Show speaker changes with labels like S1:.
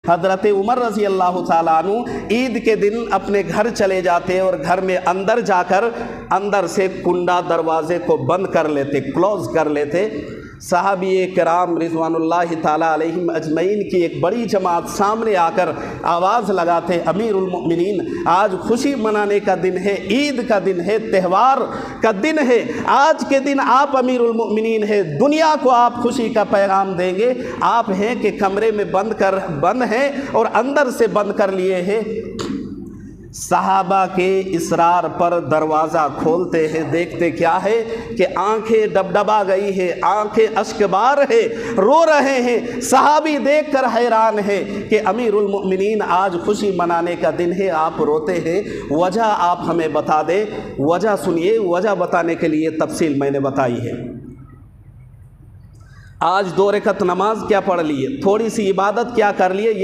S1: حضرت عمر رضی اللہ تعالیٰ عنہ عید کے دن اپنے گھر چلے جاتے اور گھر میں اندر جا کر اندر سے کنڈا دروازے کو بند کر لیتے، کلوز کر لیتے۔ صحابی کرام رضوان اللہ تعالیٰ علیہم اجمعین کی ایک بڑی جماعت سامنے آ کر آواز لگاتے، امیر المؤمنین آج خوشی منانے کا دن ہے، عید کا دن ہے، تہوار کا دن ہے، آج کے دن آپ امیر المؤمنین ہیں، دنیا کو آپ خوشی کا پیغام دیں گے، آپ ہیں کہ کمرے میں بند ہیں اور اندر سے بند کر لیے ہیں۔ صحابہ کے اصرار پر دروازہ کھولتے ہیں، دیکھتے کیا ہے کہ آنکھیں ڈبڈبا گئی ہے، آنکھیں اشکبار ہے، رو رہے ہیں۔ صحابی دیکھ کر حیران ہے کہ امیر المؤمنین آج خوشی منانے کا دن ہے، آپ روتے ہیں، وجہ آپ ہمیں بتا دیں۔ وجہ سنیے، وجہ بتانے کے لیے تفصیل میں نے بتائی ہے۔ آج 2 رکعت نماز کیا پڑھ لیے، تھوڑی سی عبادت کیا کر لیے، یہ